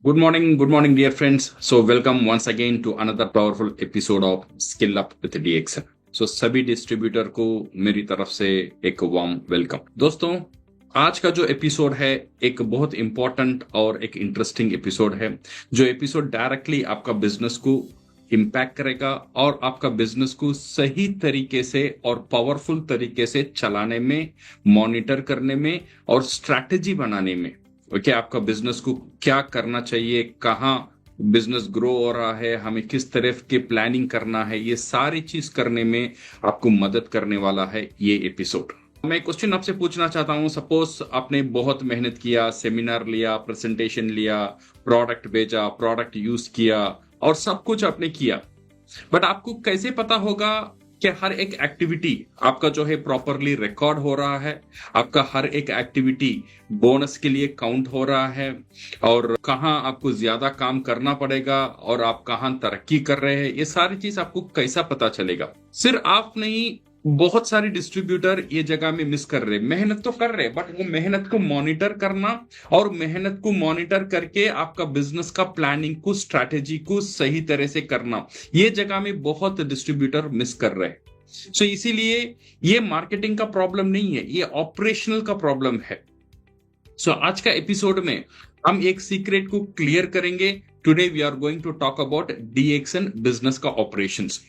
Good morning, dear friends. So, welcome once again to another powerful episode of Skill Up with DXN. So, सभी distributor को मेरी तरफ से एक warm welcome. दोस्तों, आज का जो एपिसोड है एक बहुत इंपॉर्टेंट और एक इंटरेस्टिंग एपिसोड है, जो एपिसोड डायरेक्टली आपका बिजनेस को इम्पैक्ट करेगा और आपका बिजनेस को सही तरीके से और पावरफुल तरीके से चलाने में, मॉनिटर करने में और स्ट्रैटेजी बनाने में। ओके, आपका बिजनेस को क्या करना चाहिए, कहाँ बिजनेस ग्रो हो रहा है, हमें किस तरह की प्लानिंग करना है, ये सारी चीज करने में आपको मदद करने वाला है ये एपिसोड। मैं क्वेश्चन आपसे पूछना चाहता हूं। सपोज आपने बहुत मेहनत किया, सेमिनार लिया, प्रेजेंटेशन लिया, प्रोडक्ट भेजा, प्रोडक्ट यूज किया और सब कुछ आपने किया, बट आपको कैसे पता होगा कि हर एक एक्टिविटी आपका जो है प्रॉपरली रिकॉर्ड हो रहा है, आपका हर एक एक्टिविटी बोनस के लिए काउंट हो रहा है, और कहाँ आपको ज्यादा काम करना पड़ेगा और आप कहाँ तरक्की कर रहे हैं, ये सारी चीज आपको कैसा पता चलेगा? सिर्फ आप नहीं, बहुत सारे डिस्ट्रीब्यूटर ये जगह में मिस कर रहे, मेहनत तो कर रहे, बट वो मेहनत को मॉनिटर करना और मेहनत को मॉनिटर करके आपका बिजनेस का प्लानिंग को, स्ट्रैटेजी को सही तरह से करना, ये जगह में बहुत डिस्ट्रीब्यूटर मिस कर रहे हैं। सो इसीलिए ये मार्केटिंग का प्रॉब्लम नहीं है, ये ऑपरेशनल का प्रॉब्लम है। सो आज का एपिसोड में हम एक सीक्रेट को क्लियर करेंगे। Today we are going to talk about DXN business का ऑपरेशंस।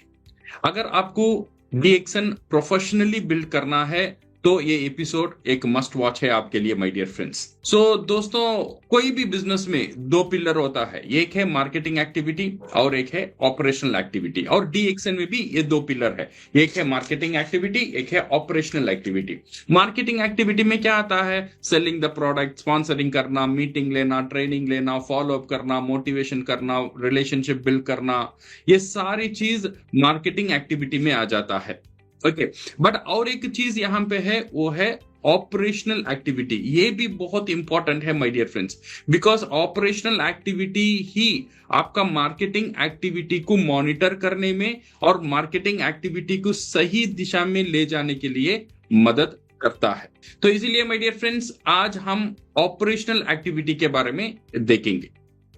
अगर आपको DXN प्रोफेशनली बिल्ड करना है तो ये एपिसोड एक मस्ट वॉच है आपके लिए, माय डियर फ्रेंड्स। सो दोस्तों, कोई भी बिजनेस में दो पिलर होता है, एक है मार्केटिंग एक्टिविटी और एक है ऑपरेशनल एक्टिविटी, और DXN में भी ये दो पिलर है, एक है मार्केटिंग एक्टिविटी, एक है ऑपरेशनल एक्टिविटी। मार्केटिंग एक्टिविटी में क्या आता है? सेलिंग द प्रोडक्ट, स्पॉन्सरिंग करना, मीटिंग लेना, ट्रेनिंग लेना, फॉलो अप करना, मोटिवेशन करना, रिलेशनशिप बिल्ड करना, ये सारी चीज मार्केटिंग एक्टिविटी में आ जाता है। ओके, बट और एक चीज यहां पे है, वो है ऑपरेशनल एक्टिविटी। ये भी बहुत इंपॉर्टेंट है my dear friends, because operational activity ही आपका मार्केटिंग एक्टिविटी को मॉनिटर करने में और मार्केटिंग एक्टिविटी को सही दिशा में ले जाने के लिए मदद करता है। तो इसीलिए माय डियर फ्रेंड्स, आज हम ऑपरेशनल एक्टिविटी के बारे में देखेंगे।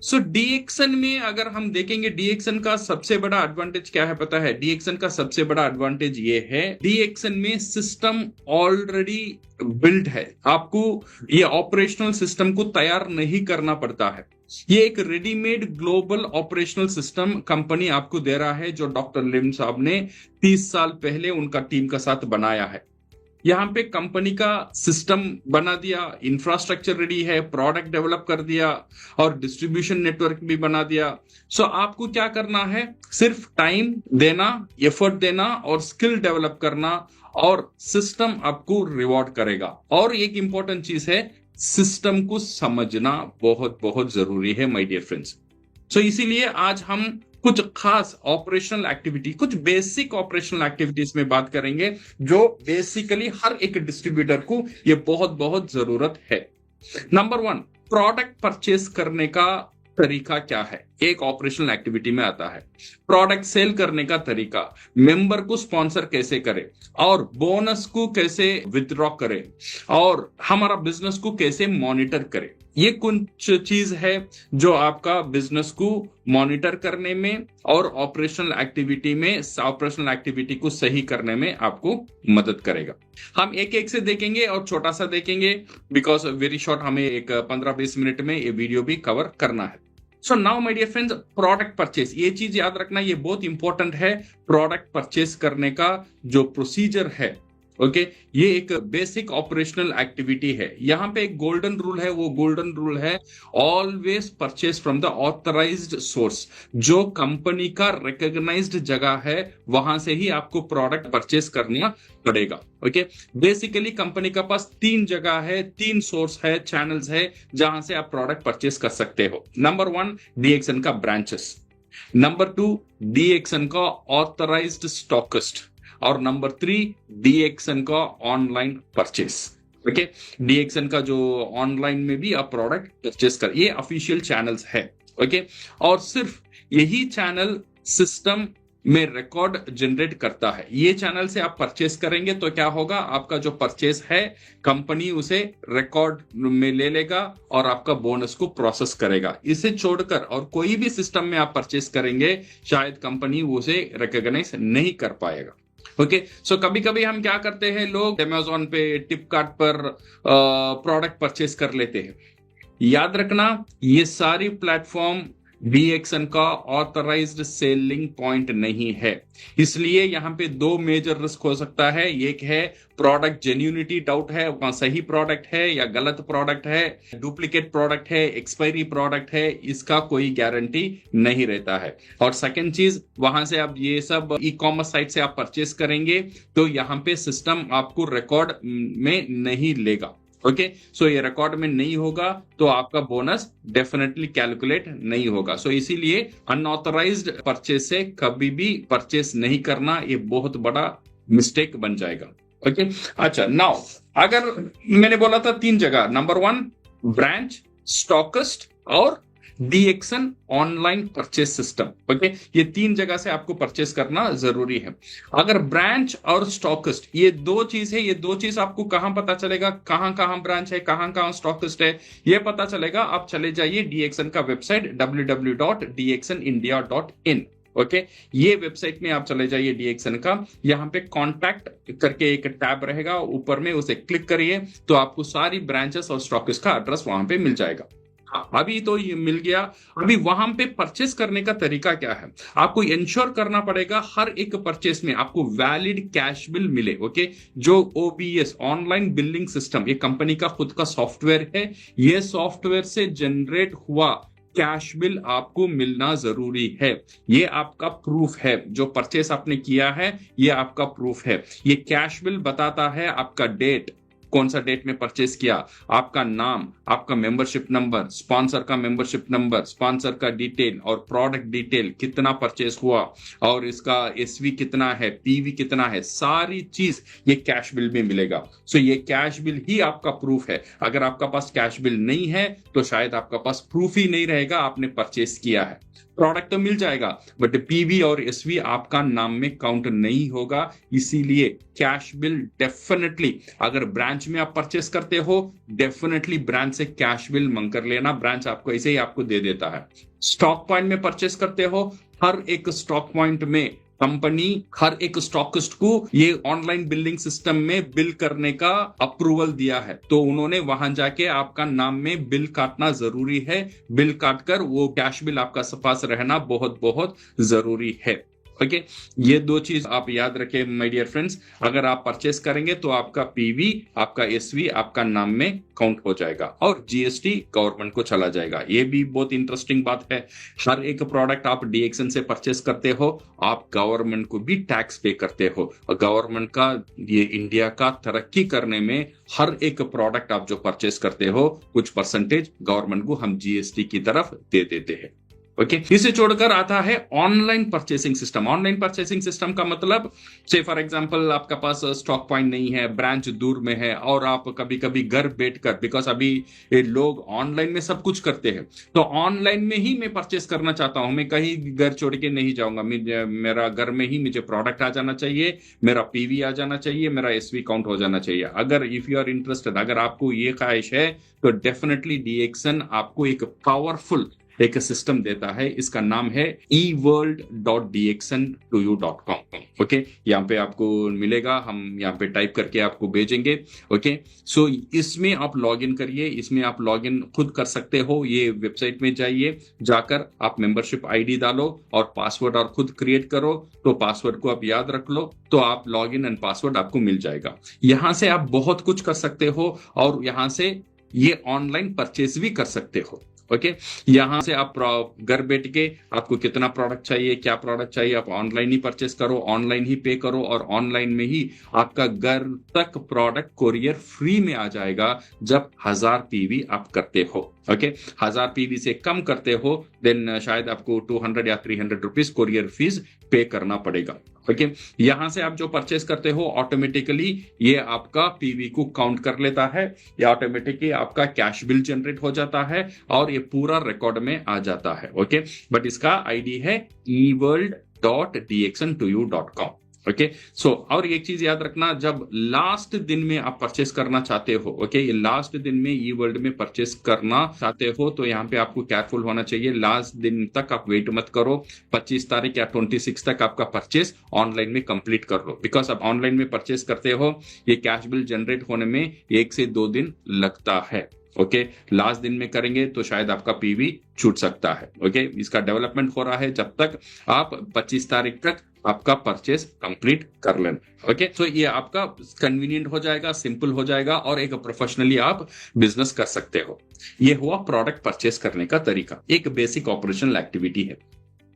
सो DXN में अगर हम देखेंगे, DXN का सबसे बड़ा एडवांटेज क्या है पता है? DXN का सबसे बड़ा एडवांटेज ये है, DXN में सिस्टम ऑलरेडी बिल्ड है। आपको ये ऑपरेशनल सिस्टम को तैयार नहीं करना पड़ता है। ये एक readymade global operational system company आपको दे रहा है, जो डॉक्टर लिम साहब ने 30 साल पहले उनका टीम के साथ बनाया है। यहाँ पे कंपनी का सिस्टम बना दिया, इंफ्रास्ट्रक्चर रेडी है, प्रोडक्ट डेवलप कर दिया और डिस्ट्रीब्यूशन नेटवर्क भी बना दिया। सो आपको क्या करना है? सिर्फ टाइम देना, एफर्ट देना और स्किल डेवलप करना, और सिस्टम आपको रिवॉर्ड करेगा। और एक इंपॉर्टेंट चीज है, सिस्टम को समझना बहुत बहुत जरूरी है माय डियर फ्रेंड्स। सो इसीलिए आज हम कुछ खास ऑपरेशनल एक्टिविटी, कुछ बेसिक ऑपरेशनल एक्टिविटीज में बात करेंगे, जो बेसिकली हर एक डिस्ट्रीब्यूटर को ये बहुत बहुत जरूरत है। नंबर 1, प्रोडक्ट परचेस करने का तरीका क्या है? एक ऑपरेशनल एक्टिविटी में आता है प्रोडक्ट सेल करने का तरीका, मेंबर को स्पॉन्सर कैसे करें, और बोनस को कैसे विथड्रॉ करें, और हमारा बिजनेस को कैसे मॉनिटर करें। ये कुछ चीज है जो आपका बिजनेस को मॉनिटर करने में और ऑपरेशनल एक्टिविटी को सही करने में आपको मदद करेगा। हम एक एक से देखेंगे और छोटा सा देखेंगे, बिकॉज वेरी शॉर्ट, हमें एक 15-20 मिनट में ये वीडियो भी कवर करना है। So now my dear friends, product purchase, ये चीज याद रखना, ये बहुत इंपॉर्टेंट है। प्रोडक्ट परचेस करने का जो प्रोसीजर है, ओके, ये एक बेसिक ऑपरेशनल एक्टिविटी है। यहां पे एक गोल्डन रूल है, वो गोल्डन रूल है, always purchase from the authorised source. जो कंपनी का रिकॉग्नाइज्ड जगह है, वहां से ही आपको प्रोडक्ट परचेस करना पड़ेगा। ओके, बेसिकली कंपनी का पास 3 जगह है, 3 सोर्स है, चैनल्स है, जहां से आप प्रोडक्ट परचेस कर सकते हो। नंबर 1, DXN का ब्रांचेस। नंबर 2, DXN का ऑथराइज्ड स्टॉकिस्ट। और नंबर 3, DXN का ऑनलाइन परचेस। ओके, DXN का जो ऑनलाइन में भी आप प्रोडक्ट परचेस कर, ये ऑफिशियल चैनल्स है। ओके, और सिर्फ यही चैनल सिस्टम में रिकॉर्ड जनरेट करता है। ये चैनल से आप परचेस करेंगे तो क्या होगा, आपका जो परचेस है कंपनी उसे रिकॉर्ड में ले लेगा और आपका बोनस को प्रोसेस करेगा। इसे छोड़कर और कोई भी सिस्टम में आप परचेस करेंगे शायद कंपनी उसे रिकॉग्नाइज नहीं कर पाएगा। ओके, सो कभी कभी हम क्या करते हैं, लोग अमेजोन पे, फ्लिपकार्ट पर प्रोडक्ट परचेस कर लेते हैं। याद रखना, ये सारी प्लेटफॉर्म डीएक्सन का ऑथराइज्ड सेलिंग पॉइंट नहीं है, इसलिए यहां पे दो मेजर रिस्क हो सकता है। एक है प्रोडक्ट जेन्यूनिटी डाउट है, वहां सही प्रोडक्ट है या गलत प्रोडक्ट है, डुप्लीकेट प्रोडक्ट है, एक्सपायरी प्रोडक्ट है, इसका कोई गारंटी नहीं रहता है। और सेकंड चीज, वहां से आप ये सब ई कॉमर्स साइट से आप परचेस करेंगे तो यहाँ पे सिस्टम आपको रिकॉर्ड में नहीं लेगा। ओके, सो ये रिकॉर्ड में नहीं होगा तो आपका बोनस डेफिनेटली कैलकुलेट नहीं होगा। सो इसीलिए अनऑथराइज्ड परचेस से कभी भी परचेस नहीं करना, ये बहुत बड़ा मिस्टेक बन जाएगा। ओके, अच्छा, नाउ अगर मैंने बोला था 3 जगह, नंबर 1 ब्रांच, स्टॉकिस्ट और डीएक्सन ऑनलाइन परचेस सिस्टम। ओके, ये 3 जगह से आपको परचेस करना जरूरी है। अगर ब्रांच और स्टॉकिस्ट ये 2 चीज है, ये 2 चीज आपको कहां पता चलेगा, कहां कहां ब्रांच है, कहां कहां स्टॉकिस्ट है, ये पता चलेगा। आप चले जाइए डीएक्सन का वेबसाइट www.dxnindia.in। ओके, ये वेबसाइट में आप चले जाइए डीएक्सन का, यहाँ पे कॉन्टैक्ट करके एक टैब रहेगा, ऊपर में उसे क्लिक करिए तो आपको सारी ब्रांचेस और स्टॉकिस्ट का एड्रेस वहां पे मिल जाएगा। अभी तो ये मिल गया। अभी वहां पे परचेस करने का तरीका क्या है, आपको इंश्योर करना पड़ेगा हर एक परचेस में आपको वैलिड कैश बिल मिले। ओके, जो ओबीएस ऑनलाइन बिलिंग सिस्टम, ये कंपनी का खुद का सॉफ्टवेयर है, ये सॉफ्टवेयर से जनरेट हुआ कैश बिल आपको मिलना जरूरी है। ये आपका प्रूफ है, जो परचेस आपने किया है ये आपका प्रूफ है। ये कैश बिल बताता है आपका डेट, कौन सा डेट में परचेस किया, आपका नाम, आपका मेंबरशिप नंबर, स्पॉन्सर का मेंबरशिप नंबर, स्पॉन्सर का डिटेल और प्रोडक्ट डिटेल, कितना परचेस हुआ और इसका एसवी कितना है, पीवी कितना है, सारी चीज ये कैश बिल में मिलेगा। सो ये कैश बिल ही आपका प्रूफ है। अगर आपका पास कैश बिल नहीं है तो शायद आपका पास प्रूफ ही नहीं रहेगा आपने परचेस किया है। प्रोडक्ट तो मिल जाएगा बट पीवी और एसवी आपका नाम में काउंट नहीं होगा। इसीलिए कैश बिल डेफिनेटली, अगर ब्रांच में आप परचेस करते हो डेफिनेटली ब्रांच से कैश बिल मंग कर लेना, ब्रांच आपको ऐसे ही आपको दे देता है। स्टॉक पॉइंट में परचेस करते हो, हर एक स्टॉक पॉइंट में कंपनी हर एक स्टॉकिस्ट को ये ऑनलाइन बिलिंग सिस्टम में बिल करने का अप्रूवल दिया है, तो उन्होंने वहां जाके आपका नाम में बिल काटना जरूरी है। बिल काटकर वो कैश बिल आपका पास रहना बहुत बहुत जरूरी है। ओके, ये 2 चीज आप याद रखें माय डियर फ्रेंड्स। अगर आप परचेस करेंगे तो आपका पीवी, आपका एसवी आपका नाम में काउंट हो जाएगा और जीएसटी गवर्नमेंट को चला जाएगा। ये भी बहुत इंटरेस्टिंग बात है। हर एक प्रोडक्ट आप डीएक्सन से परचेस करते हो, आप गवर्नमेंट को भी टैक्स पे करते हो और गवर्नमेंट का, ये इंडिया का तरक्की करने में हर एक प्रोडक्ट आप जो परचेस करते हो कुछ परसेंटेज गवर्नमेंट को हम जीएसटी की तरफ दे देते हैं। ओके, इसे छोड़कर आता है online purchasing system. Online purchasing system का मतलब, से फॉर एग्जांपल आपका पास स्टॉक पॉइंट नहीं है, ब्रांच दूर में है और आप कभी कभी घर बैठकर, बिकॉज अभी लोग ऑनलाइन में सब कुछ करते हैं, तो ऑनलाइन में ही मैं परचेस करना चाहता हूं, मैं कहीं घर छोड़ के नहीं जाऊंगा, मेरा घर में ही मुझे प्रोडक्ट आ जाना चाहिए, मेरा पीवी आ जाना चाहिए, मेरा एसवी काउंट हो जाना चाहिए। अगर इफ यू आर इंटरेस्टेड, अगर आपको ये ख्वाहिश है तो डेफिनेटली डीएक्सन आपको एक पावरफुल एक सिस्टम देता है, इसका नाम है eworld.dxn2u.com। ओके, यहाँ पे आपको मिलेगा, हम यहाँ पे टाइप करके आपको भेजेंगे। ओके, सो इसमें आप लॉगिन करिए, इसमें आप लॉगिन खुद कर सकते हो। ये वेबसाइट में जाइए, जाकर आप मेंबरशिप आईडी डालो और पासवर्ड और खुद क्रिएट करो, तो पासवर्ड को आप याद रख लो तो आप लॉगिन एंड पासवर्ड आपको मिल जाएगा। यहां से आप बहुत कुछ कर सकते हो और यहां से ये ऑनलाइन परचेज भी कर सकते हो। ओके, यहां से आप घर बैठ के आपको कितना प्रोडक्ट चाहिए, क्या प्रोडक्ट चाहिए, आप ऑनलाइन ही परचेस करो, ऑनलाइन ही पे करो और ऑनलाइन में ही आपका घर तक प्रोडक्ट कोरियर फ्री में आ जाएगा जब 1000 पीवी आप करते हो। ओके, 1000 पीवी से कम करते हो देन शायद आपको 200 या 300 रुपीज कोरियर फीस पे करना पड़ेगा। ओके, यहां से आप जो परचेस करते हो ऑटोमेटिकली ये आपका पीवी को काउंट कर लेता है, या ऑटोमेटिकली आपका कैश बिल जनरेट हो जाता है और ये पूरा रिकॉर्ड में आ जाता है। ओके, बट इसका आईडी है eworld www.dxn2u.com। ओके, सो और एक चीज याद रखना, जब लास्ट दिन में आप परचेस करना चाहते हो, ओके, ये लास्ट दिन में ई वर्ल्ड में परचेस करना चाहते हो, तो यहाँ पे आपको केयरफुल होना चाहिए। लास्ट दिन तक आप वेट मत करो, 25 तारीख या 26 तक आपका परचेस ऑनलाइन में कंप्लीट कर लो, बिकॉज आप ऑनलाइन में परचेस करते हो, ये कैश बिल जनरेट होने में 1 से 2 दिन लगता है। ओके, लास्ट दिन में करेंगे तो शायद आपका पीवी छूट सकता है। ओके, इसका डेवलपमेंट हो रहा है, जब तक आप 25 तारीख तक आपका परचेस कंप्लीट कर लेना। ओके, तो ये आपका कन्वीनियंट हो जाएगा, सिंपल हो जाएगा, और एक प्रोफेशनली आप बिजनेस कर सकते हो। ये हुआ प्रोडक्ट परचेस करने का तरीका, एक बेसिक ऑपरेशनल एक्टिविटी है।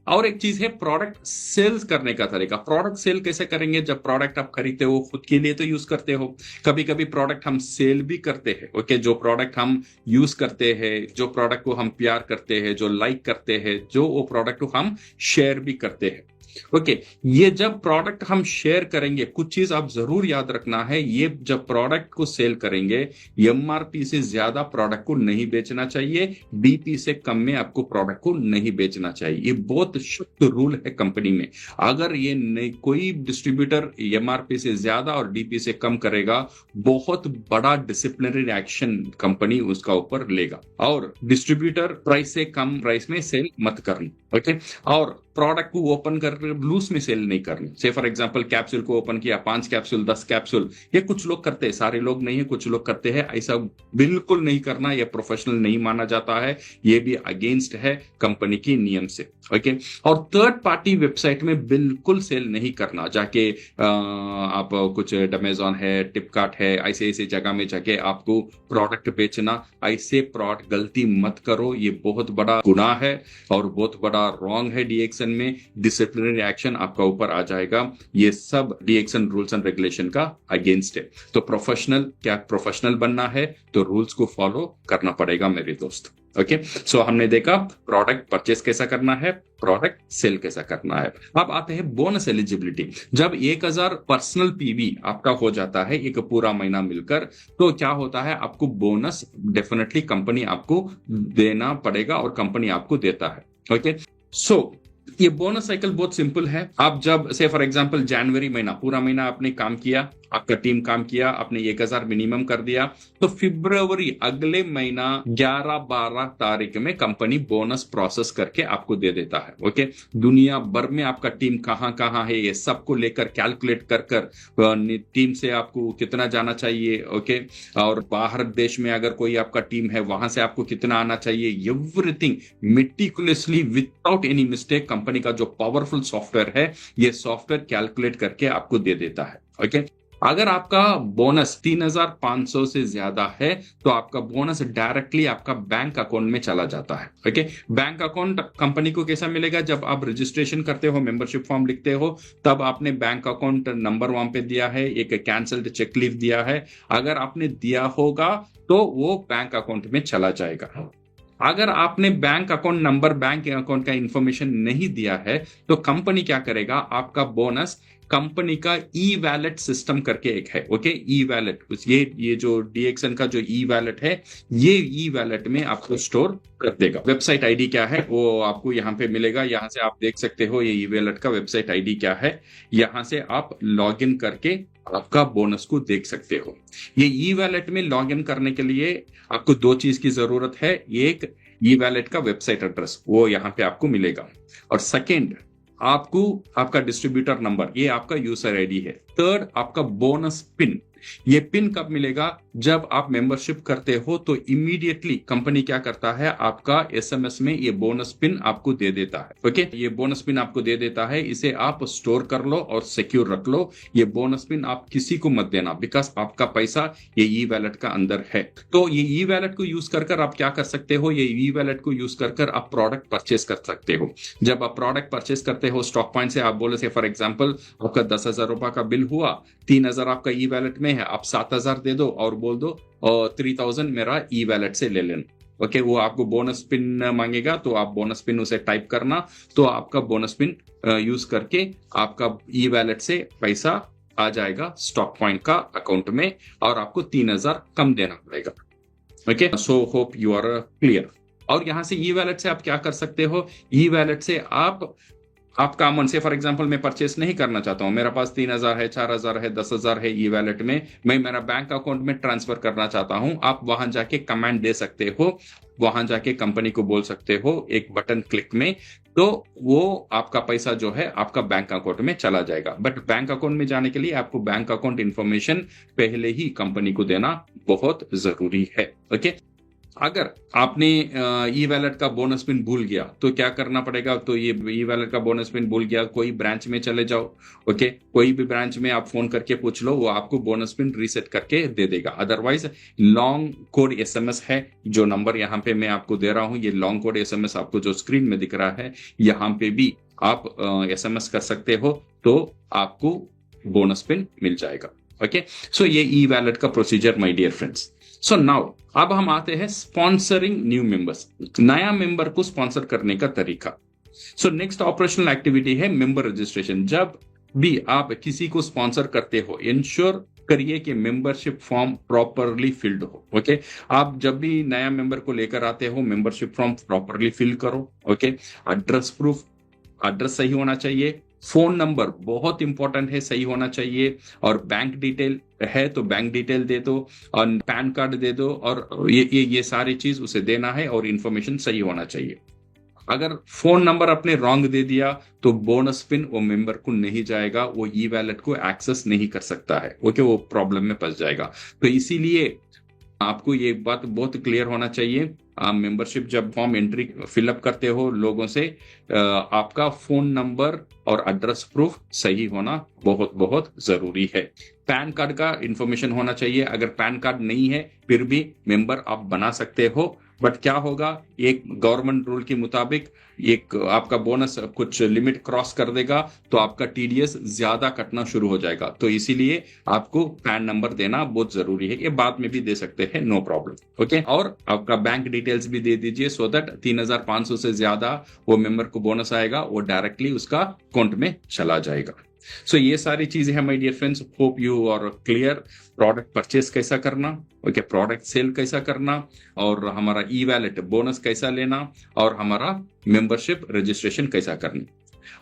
और एक चीज है प्रोडक्ट सेल्स करने का तरीका। प्रोडक्ट सेल कैसे करेंगे? जब प्रोडक्ट आप खरीदते हो खुद के लिए तो यूज करते हो, कभी कभी प्रोडक्ट हम सेल भी करते हैं। ओके, जो प्रोडक्ट हम यूज करते हैं, जो प्रोडक्ट को हम प्यार करते हैं, जो लाइक करते हैं, जो वो प्रोडक्ट को हम शेयर भी करते हैं। ओके, ये जब प्रोडक्ट हम शेयर करेंगे, कुछ चीज आप जरूर याद रखना है, ये जब प्रोडक्ट को सेल करेंगे, एमआरपी से ज्यादा प्रोडक्ट को नहीं बेचना चाहिए, डीपी से कम में आपको प्रोडक्ट को नहीं बेचना चाहिए। ये बहुत सख्त रूल है कंपनी में। अगर ये कोई डिस्ट्रीब्यूटर एमआरपी से ज्यादा और डीपी से कम करेगा, बहुत बड़ा डिसिप्लिनरी एक्शन कंपनी उसका ऊपर लेगा। और डिस्ट्रीब्यूटर प्राइस से कम प्राइस में सेल मत करना। ओके, और प्रोडक्ट को ओपन कर लूज में सेल नहीं करनी। से फॉर एग्जांपल कैप्सूल को ओपन किया, 5 कैप्सूल 10 कैप्सूल, ये कुछ लोग करते हैं, सारे लोग नहीं है, कुछ लोग करते हैं। ऐसा बिल्कुल नहीं करना, ये प्रोफेशनल नहीं माना जाता है, ये भी अगेंस्ट है कंपनी की नियम से। ओके, और थर्ड पार्टी वेबसाइट में बिल्कुल सेल नहीं करना। जाके आप कुछ अमेजॉन है, फ्लिपकार्ट है, ऐसे ऐसे जगह में जाके आपको प्रोडक्ट बेचना, ऐसे प्रोडक्ट गलती मत करो। ये बहुत बड़ा गुनाह है और बहुत बड़ा रॉन्ग है। डीएक्सन में डिसिप्लिनरी एक्शन आपका ऊपर आ जाएगा। ये सब डीएक्सन रूल्स एंड रेगुलेशन का अगेंस्ट है। तो प्रोफेशनल बनना है तो रूल्स को फॉलो करना पड़ेगा मेरे दोस्त। ओके, सो हमने देखा प्रोडक्ट परचेस कैसा करना है, प्रोडक्ट सेल कैसा करना है। अब आते हैं बोनस एलिजिबिलिटी। जब 1000 पर्सनल पीवी आपका हो जाता है एक पूरा महीना मिलकर, तो क्या होता है, आपको बोनस डेफिनेटली कंपनी आपको देना पड़ेगा और कंपनी आपको देता है। ओके, सो ये बोनस साइकिल बहुत सिंपल है। आप जब से फॉर एग्जांपल जनवरी महीना, पूरा महीना आपने काम किया, आपका टीम काम किया, आपने 1000 मिनिमम कर दिया, तो फरवरी अगले महीना 11-12 तारीख में कंपनी बोनस प्रोसेस करके आपको दे देता है। ओके, दुनिया भर में आपका टीम कहां कहां है, ये सबको लेकर कैलकुलेट कर टीम से आपको कितना जाना चाहिए। ओके, और बाहर देश में अगर कोई आपका टीम है, वहां से आपको कितना आना चाहिए, everything meticulously without any mistake company का जो पावरफुल सॉफ्टवेयर है, ये सॉफ्टवेयर कैलकुलेट करके आपको दे देता है। ओके, अगर आपका बोनस 3500 से ज्यादा है तो आपका बोनस डायरेक्टली आपका बैंक अकाउंट में चला जाता है। ओके, बैंक अकाउंट कंपनी को कैसा मिलेगा? जब आप रजिस्ट्रेशन करते हो, मेंबरशिप फॉर्म लिखते हो, तब आपने बैंक अकाउंट नंबर वहां पे दिया है, एक कैंसल्ड चेक लीव दिया है। अगर आपने दिया होगा तो वो बैंक अकाउंट में चला जाएगा। अगर आपने bank account number, bank account का इंफॉर्मेशन नहीं दिया है, तो कंपनी क्या करेगा, आपका बोनस कंपनी का ई वैलेट सिस्टम करके एक है। ओके, ई वैलेट, ये जो डीएक्सन का जो ई वैलेट है, ये ई वैलेट में आपको स्टोर कर देगा। वेबसाइट आईडी क्या है वो आपको यहाँ पे मिलेगा, यहाँ से आप देख सकते हो ये ई वैलेट का वेबसाइट आईडी क्या है। यहाँ से आप लॉग इन करके आपका बोनस को देख सकते हो। ये ई वैलेट में लॉग इन करने के लिए आपको 2 चीज की जरूरत है। एक, ई वैलेट का वेबसाइट एड्रेस, वो यहाँ पे आपको मिलेगा, और सेकेंड, आपको आपका डिस्ट्रीब्यूटर नंबर, ये आपका यूजर आईडी है। थर्ड, आपका बोनस पिन। ये पिन कब मिलेगा? जब आप मेंबरशिप करते हो तो इमीडिएटली कंपनी क्या करता है, आपका एसएमएस में ये बोनस पिन आपको दे देता है। ओके, ये बोनस पिन आपको दे देता है, इसे आप स्टोर कर लो और सिक्योर रख लो। ये बोनस पिन आप किसी को मत देना, बिकॉज आपका पैसा ये ई वैलेट का अंदर है। तो ये ई वैलेट को यूज कर आप क्या कर सकते हो, ये ई वैलेट को यूज कर आप प्रोडक्ट परचेस कर सकते हो। जब आप प्रोडक्ट परचेस करते हो स्टॉक पॉइंट से, आप बोले से फॉर एग्जाम्पल आपका 10,000 रुपए का बिल हुआ, 3,000 आपका ई वैलेट में है, आप 7,000 दे दो और बोल दो 3,000 मेरा ई वैलेट से ले लेना। ओके, वो आपको बोनस पिन मांगेगा, तो आप बोनस पिन उसे टाइप करना, तो आपका बोनस पिन यूज करके आपका ई वैलेट से पैसा आ जाएगा स्टॉक पॉइंट का अकाउंट में, और आपको 3,000 कम देना पड़ेगा। Okay, so hope you are clear. और यहां से ई वैलेट से आप क्या कर सकते हो, ई वैलेट से आप आपका अमाउंट से फॉर एग्जांपल मैं परचेस नहीं करना चाहता हूं, मेरे पास 3,000 है, 4,000 है, 10,000 है ई वैलेट में, मैं मेरा बैंक अकाउंट में ट्रांसफर करना चाहता हूं, आप वहां जाके कमांड दे सकते हो, वहां जाके कंपनी को बोल सकते हो एक बटन क्लिक में, तो वो आपका पैसा जो है आपका बैंक अकाउंट में चला जाएगा। बट बैंक अकाउंट में जाने के लिए आपको बैंक अकाउंट इंफॉर्मेशन पहले ही कंपनी को देना बहुत जरूरी है। ओके, अगर आपने ई वैलेट का बोनस पिन भूल गया तो क्या करना पड़ेगा, तो ये ई वैलेट का बोनस पिन भूल गया, कोई ब्रांच में चले जाओ। ओके, कोई भी ब्रांच में आप फोन करके पूछ लो, वो आपको बोनस पिन रीसेट करके दे देगा। अदरवाइज लॉन्ग कोड एसएमएस है, जो नंबर यहाँ पे मैं आपको दे रहा हूं, ये लॉन्ग कोड एसएमएस आपको जो स्क्रीन में दिख रहा है, यहाँ पे भी आप एसएमएस कर सकते हो, तो आपको बोनस पिन मिल जाएगा। ओके, सो ये ई वैलेट का procedure my dear friends. So now अब हम आते हैं स्पॉन्सरिंग न्यू मेंबर्स, नया मेंबर को स्पॉन्सर करने का तरीका। सो नेक्स्ट ऑपरेशनल एक्टिविटी है मेंबर रजिस्ट्रेशन। जब भी आप किसी को स्पॉन्सर करते हो, इंश्योर करिए कि मेंबरशिप फॉर्म प्रॉपरली फिल्ड हो। ओके, आप जब भी नया मेंबर को लेकर आते हो, मेंबरशिप फॉर्म प्रॉपरली फिल करो। ओके, एड्रेस प्रूफ, एड्रेस सही होना चाहिए, फोन नंबर बहुत इंपॉर्टेंट है, सही होना चाहिए, और बैंक डिटेल है तो बैंक डिटेल दे दो, और पैन कार्ड दे दो, और ये सारी चीज उसे देना है, और इंफॉर्मेशन सही होना चाहिए। अगर फोन नंबर आपने रॉन्ग दे दिया तो बोनस पिन वो मेंबर को नहीं जाएगा, वो ई वैलेट को एक्सेस नहीं कर सकता है। ओके, वो प्रॉब्लम में फंस जाएगा। तो इसीलिए आपको ये बात बहुत क्लियर होना चाहिए, आप मेंबरशिप जब फॉर्म एंट्री फिलअप करते हो लोगों से, आपका फोन नंबर और एड्रेस प्रूफ सही होना बहुत बहुत जरूरी है। पैन कार्ड का इंफॉर्मेशन होना चाहिए, अगर पैन कार्ड नहीं है फिर भी मेंबर आप बना सकते हो, बट क्या होगा, एक गवर्नमेंट रूल के मुताबिक एक आपका बोनस कुछ लिमिट क्रॉस कर देगा तो आपका टीडीएस ज्यादा कटना शुरू हो जाएगा। तो इसीलिए आपको पैन नंबर देना बहुत जरूरी है, ये बाद में भी दे सकते हैं, नो प्रॉब्लम। ओके, और आपका बैंक डिटेल्स भी दे दीजिए, सो दैट 3,500 से ज्यादा वो मेंबर को बोनस आएगा, वो डायरेक्टली उसका अकाउंट में चला जाएगा। सो ये सारी चीजें हैं my dear friends, hope you are clear. Product purchase कैसा करना, ओके, प्रोडक्ट सेल कैसा करना, और हमारा ई वैलेट बोनस कैसा लेना, और हमारा मेंबरशिप रजिस्ट्रेशन कैसा करना।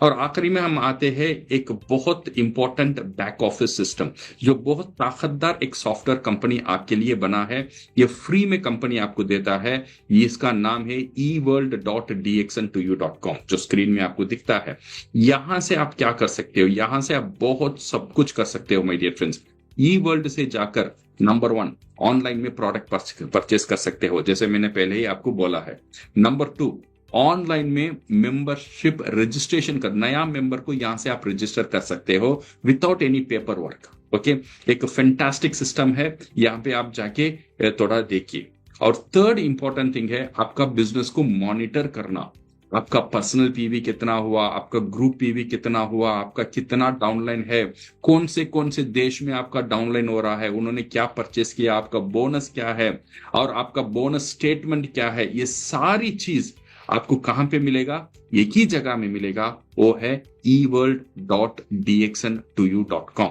और आखिरी में हम आते हैं एक बहुत इंपॉर्टेंट बैक ऑफिस सिस्टम, जो बहुत ताकतदार एक सॉफ्टवेयर कंपनी आपके लिए बना है, ये फ्री में कंपनी आपको देता है। ये इसका नाम है eworld.dxn2u.com, जो स्क्रीन में आपको दिखता है। यहां से आप क्या कर सकते हो, यहां से आप बहुत सब कुछ कर सकते हो my dear friends. E world से जाकर नंबर 1 ऑनलाइन में प्रोडक्ट परचेस कर सकते हो, जैसे मैंने पहले ही आपको बोला है। नंबर 2, ऑनलाइन में मेंबरशिप रजिस्ट्रेशन कर, नया मेंबर को यहां से आप रजिस्टर कर सकते हो without any paper work. Okay, एक फैंटास्टिक सिस्टम है, यहां पे आप जाके थोड़ा देखिए। और थर्ड इंपॉर्टेंट थिंग है आपका बिजनेस को मॉनिटर करना, आपका पर्सनल पीवी कितना हुआ, आपका ग्रुप पीवी कितना हुआ, आपका कितना डाउनलाइन है, कौन से देश में आपका डाउनलाइन हो रहा है, उन्होंने क्या परचेस किया, आपका बोनस क्या है, और आपका बोनस स्टेटमेंट क्या है। ये सारी चीज आपको कहां पे मिलेगा, एक ही जगह में मिलेगा, वो है eworld.dxn2u.com।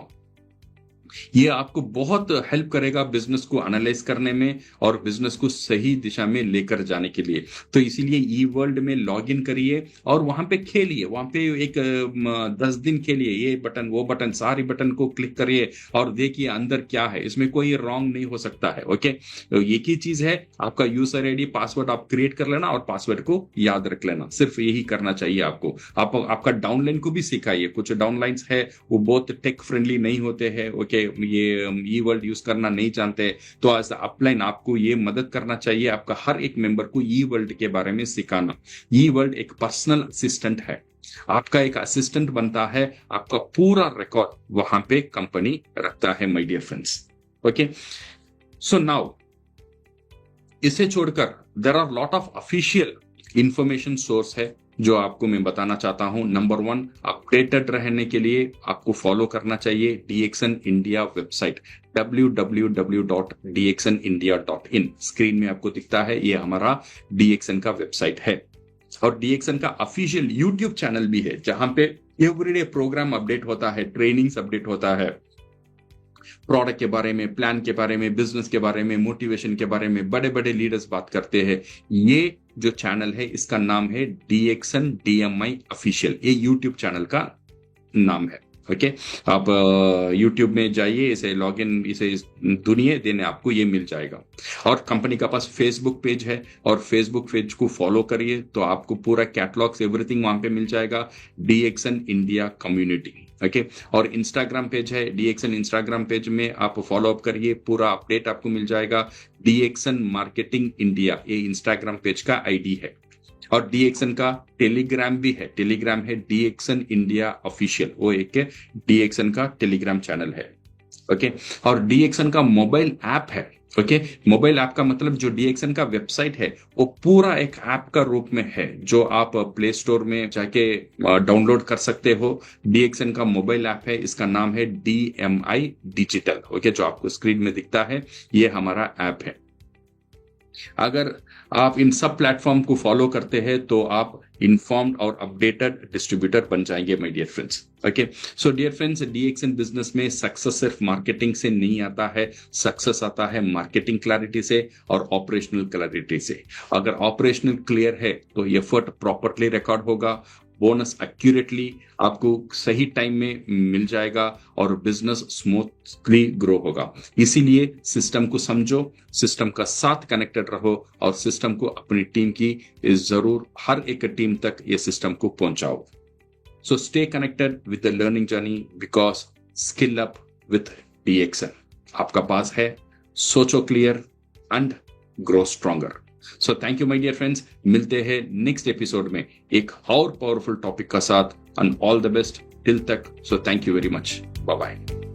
ये आपको बहुत हेल्प करेगा बिजनेस को एनालाइज करने में और बिजनेस को सही दिशा में लेकर जाने के लिए। तो इसीलिए ई वर्ल्ड में लॉग इन करिए और वहां पे खेलिए, वहां पे एक 10 दिन खेलिए, ये बटन वो बटन सारी बटन को क्लिक करिए और देखिए अंदर क्या है, इसमें कोई रॉन्ग नहीं हो सकता है। ओके, तो एक ही चीज है, आपका यूजर आईडी पासवर्ड आप क्रिएट कर लेना और पासवर्ड को याद रख लेना, सिर्फ यही करना चाहिए आपको। आपका डाउनलाइन को भी सिखाइए, कुछ डाउनलाइंस है वो बहुत टेक फ्रेंडली नहीं होते हैं। ओके, ये ई वर्ल्ड यूज करना नहीं जानते, तो एज अपलाइन आपको ये मदद करना चाहिए, आपका हर एक मेंबर को ई वर्ल्ड के बारे में सिखाना। ई वर्ल्ड एक पर्सनल असिस्टेंट है, आपका एक असिस्टेंट बनता है, आपका पूरा रिकॉर्ड वहां पे कंपनी रखता है my dear friends. Okay, so now इसे छोड़कर there are lot of official information source है जो आपको मैं बताना चाहता हूं। नंबर 1, अपडेटेड रहने के लिए आपको फॉलो करना चाहिए डीएक्सन इंडिया वेबसाइट www.dxnindia.in। स्क्रीन में आपको दिखता है, ये हमारा डीएक्सन का वेबसाइट है। और डीएक्सन का ऑफिशियल यूट्यूब चैनल भी है, जहां पे एवरीडे प्रोग्राम अपडेट होता है, ट्रेनिंग्स अपडेट होता है, प्रोडक्ट के बारे में, प्लान के बारे में, बिजनेस के बारे में, मोटिवेशन के बारे में, बड़े बड़े लीडर्स बात करते हैं। ये जो चैनल है इसका नाम है DXN DMI ऑफिशियल, ये यूट्यूब चैनल का नाम है। ओके, आप यूट्यूब में जाइए, इसे लॉगिन, इसे दुनिया देने, आपको ये मिल जाएगा। और कंपनी का पास फेसबुक पेज है, और फेसबुक पेज को फॉलो करिए तो आपको पूरा कैटलॉग्स एवरीथिंग वहां पे मिल जाएगा, DXN इंडिया कम्युनिटी। ओके, और इंस्टाग्राम पेज है DXN, इंस्टाग्राम पेज में आप फॉलो अप करिए, पूरा अपडेट आपको मिल जाएगा। DXN मार्केटिंग इंडिया, ये इंस्टाग्राम पेज का आईडी है। और DXN का टेलीग्राम भी है, टेलीग्राम है DXN इंडिया ऑफिशियल, वो एक DXN का टेलीग्राम चैनल है। ओके, और DXN का मोबाइल ऐप है। ओके, मोबाइल ऐप का मतलब जो DXN का वेबसाइट है वो पूरा एक ऐप का रूप में है, जो आप प्ले स्टोर में जाके डाउनलोड कर सकते हो। DXN का मोबाइल ऐप है, इसका नाम है DMI डिजिटल। ओके, जो आपको स्क्रीन में दिखता है ये हमारा ऐप है। अगर आप इन सब प्लेटफॉर्म को फॉलो करते हैं तो आप इन्फॉर्म्ड और अपडेटेड डिस्ट्रीब्यूटर बन जाएंगे my dear friends. Okay, so dear friends, DXN business में सक्सेस सिर्फ मार्केटिंग से नहीं आता है, सक्सेस आता है मार्केटिंग क्लैरिटी से और ऑपरेशनल क्लैरिटी से। अगर ऑपरेशनल क्लियर है तो एफर्ट प्रॉपरली रिकॉर्ड होगा, बोनस एक्यूरेटली आपको सही टाइम में मिल जाएगा और बिजनेस स्मूथली ग्रो होगा। इसीलिए सिस्टम को समझो, सिस्टम का साथ कनेक्टेड रहो और सिस्टम को अपनी टीम की जरूर हर एक टीम तक ये सिस्टम को पहुंचाओ। So stay connected with the learning journey, because skill up with DXN आपका पास है। सोचो clear and grow stronger. So thank you my dear friends, मिलते हैं नेक्स्ट एपिसोड में एक और पावरफुल टॉपिक का साथ, and all the best till तक। So thank you very much, bye bye.